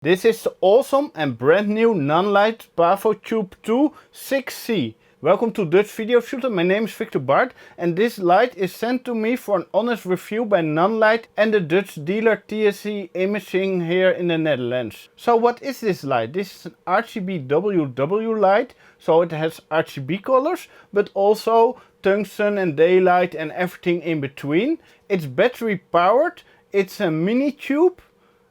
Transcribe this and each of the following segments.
This is the awesome and brand new Nanlite Pavotube II 6C. Welcome to Dutch Video Shooter, my name is Victor Bart and this light is sent to me for an honest review by Nanlite and the Dutch dealer TSE Imaging here in the Netherlands. So what is this light? This is an RGBWW light, so it has RGB colors, but also tungsten and daylight and everything in between. It's battery powered, it's a mini tube.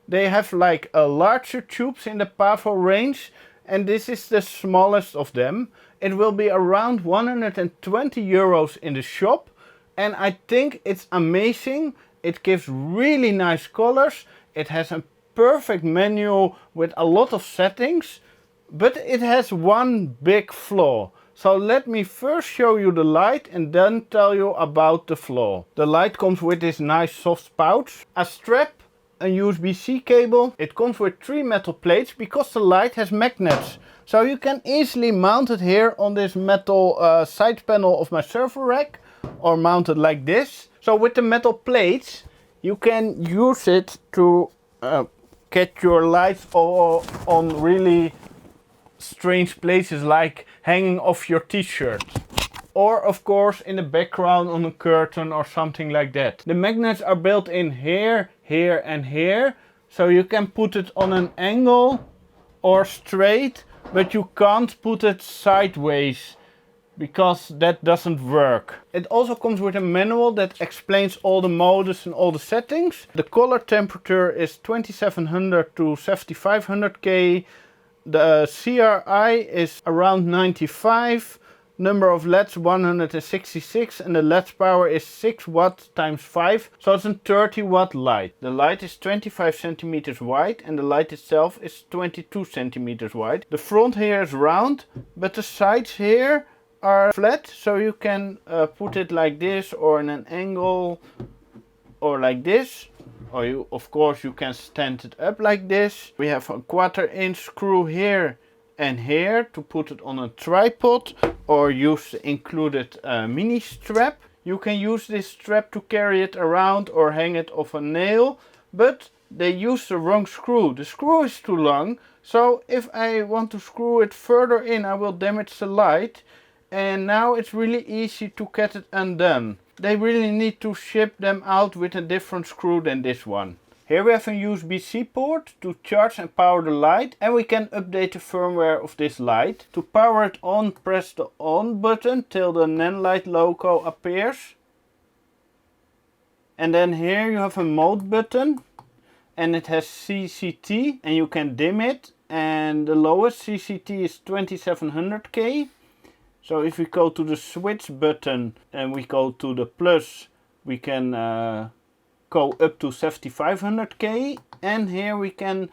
They have like larger tubes in the Pavo range and this is the smallest of them. It will be around 120 euros in the shop and I think it's amazing. It gives really nice colors. It has a perfect menu with a lot of settings, but it has one big flaw. So let me first show you the light and then tell you about the flaw. The light comes with this nice soft pouch, a strap, a USB-C cable. It comes with 3 metal plates because the light has magnets. So you can easily mount it here on this metal side panel of my server rack or mount it like this. So with the metal plates you can use it to get your lights on really strange places like hanging off your t-shirt. Or of course in the background on a curtain or something like that. The magnets are built in here, here and here. So you can put it on an angle or straight, but you can't put it sideways because that doesn't work. It also comes with a manual that explains all the modes and all the settings. The color temperature is 2700 to 7500 K. The CRI is around 95. Number of LEDs 166 and the LED power is 6 watt times 5, so it's a 30 watt light. The light is 25 centimeters wide and the light itself is 22 centimeters wide. The front here is round, but the sides here are flat, so you can put it like this or in an angle or like this. Or of course you can stand it up like this. We have a 1/4 inch screw here and here to put it on a tripod or use the included mini strap. You can use this strap to carry it around or hang it off a nail, but they use the wrong screw. The screw is too long, so if I want to screw it further in I will damage the light, and now it's really easy to get it undone. They really need to ship them out with a different screw than this one. Here we have a USB-C port to charge and power the light, and we can update the firmware of this light. To power it on, press the on button till the Nanlite logo appears. And then here you have a mode button and it has CCT and you can dim it, and the lowest CCT is 2700 K. So if we go to the switch button and we go to the plus, we can go up to 7500 K, and here we can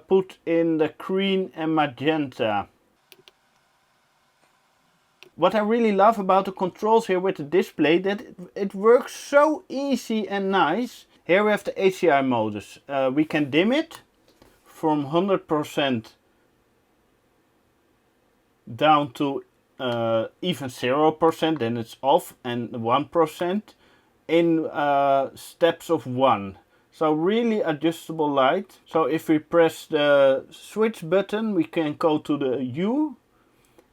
put in the green and magenta. What I really love about the controls here with the display, that it works so easy and nice. Here we have the HDR modus. We can dim it from 100% down to even 0%, then it's off, and 1%. In steps of 1. So really adjustable light. So if we press the switch button we can go to the U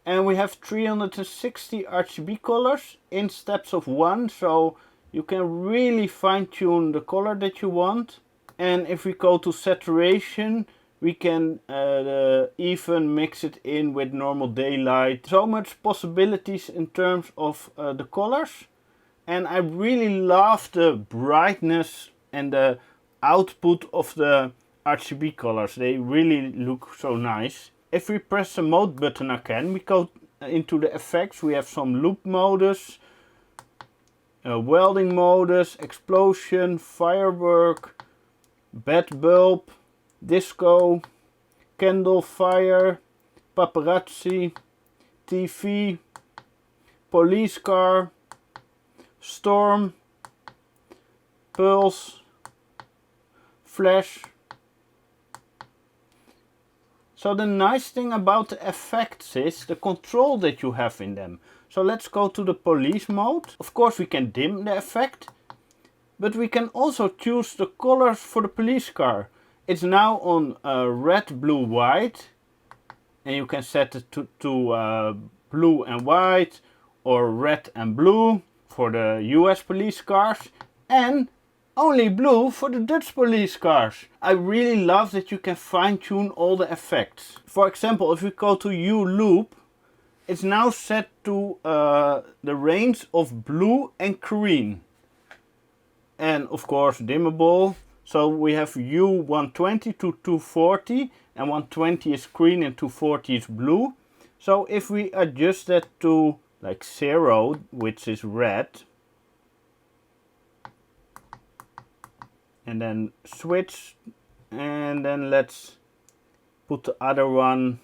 and we have 360 RGB colors in steps of 1, so you can really fine-tune the color that you want. And if we go to saturation we can even mix it in with normal daylight. So much possibilities in terms of the colors. And I really love the brightness and the output of the RGB colors. They really look so nice. If we press the mode button again, we go into the effects. We have some loop modus, welding modus, explosion, firework, bad bulb, disco, candle fire, paparazzi, TV, police car, storm, pulse, flash. So the nice thing about the effects is the control that you have in them. So let's go to the police mode. Of course we can dim the effect, but we can also choose the colors for the police car. It's now on red, blue, white, and you can set it to blue and white or red and blue for the US police cars, and only blue for the Dutch police cars. I really love that you can fine tune all the effects. For example, if we go to U loop, it's now set to the range of blue and green. And of course dimmable. So we have U120 to 240, and 120 is green and 240 is blue. So if we adjust that to like 0, which is red, and then switch, and then let's put the other one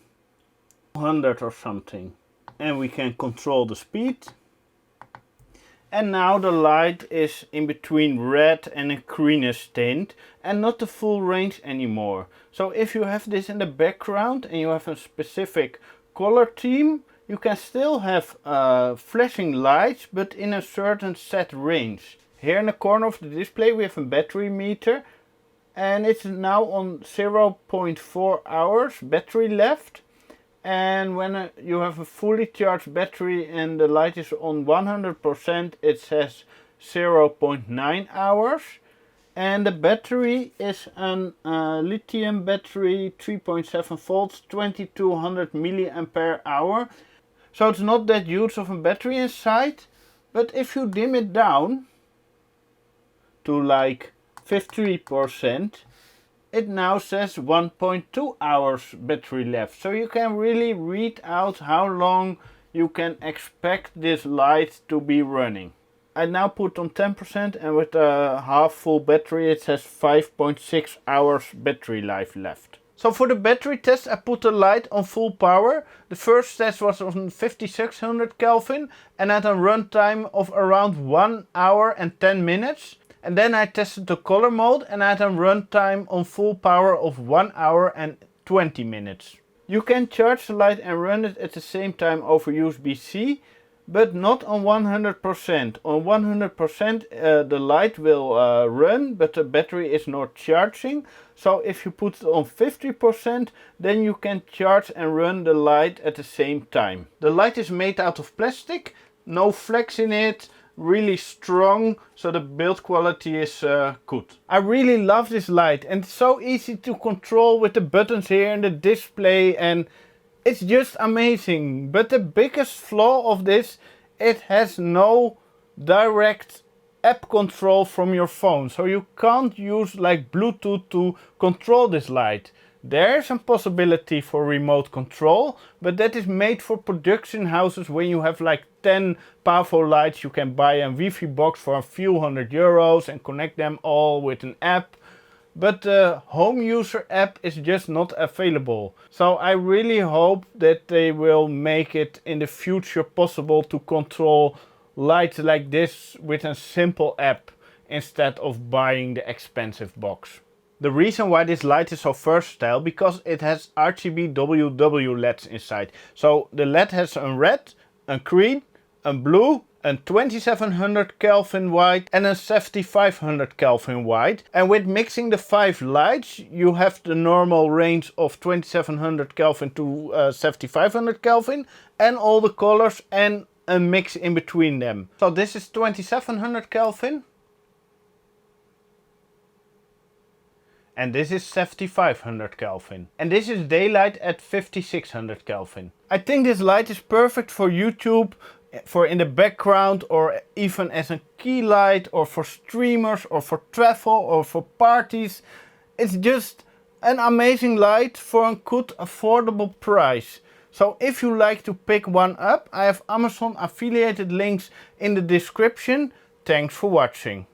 100 or something, and we can control the speed. And now the light is in between red and a greenish tint and not the full range anymore. So if you have this in the background and you have a specific color theme, you can still have flashing lights, but in a certain set range. Here in the corner of the display we have a battery meter, and it's now on 0.4 hours battery left. And when you have a fully charged battery and the light is on 100%, it says 0.9 hours. And the battery is a lithium battery, 3.7 volts, 2200 milliampere hour. So it's not that huge of a battery inside, but if you dim it down to like 53%, it now says 1.2 hours battery left. So you can really read out how long you can expect this light to be running. I now put on 10%, and with a half full battery it says 5.6 hours battery life left. So for the battery test I put the light on full power. The first test was on 5600 Kelvin and had a runtime of around 1 hour and 10 minutes. And then I tested the color mode and I had a runtime on full power of 1 hour and 20 minutes. You can charge the light and run it at the same time over USB-C, but not on 100%. On 100% the light will run, but the battery is not charging. So if you put it on 50%, then you can charge and run the light at the same time. The light is made out of plastic, no flex in it. Really strong, so the build quality is good. I really love this light, and it's so easy to control with the buttons here and the display, and it's just amazing. But the biggest flaw of this, it has no direct app control from your phone, so you can't use like Bluetooth to control this light. There's a possibility for remote control, but that is made for production houses when you have like 10 Pavo lights. You can buy a Wi-Fi box for a few €100 and connect them all with an app. But the home user app is just not available. So I really hope that they will make it in the future possible to control lights like this with a simple app instead of buying the expensive box. The reason why this light is so versatile, because it has RGBWW LEDs inside. So the LED has a red, a green, a blue, a 2700 Kelvin white and a 7500 Kelvin white. And with mixing the 5 lights, you have the normal range of 2700 Kelvin to 7500 Kelvin and all the colors and a mix in between them. So this is 2700 Kelvin. And this is 7500 Kelvin. And this is daylight at 5600 Kelvin. I think this light is perfect for YouTube, for in the background, or even as a key light, or for streamers, or for travel, or for parties. It's just an amazing light for a good affordable price. So if you like to pick one up, I have Amazon affiliated links in the description. Thanks for watching.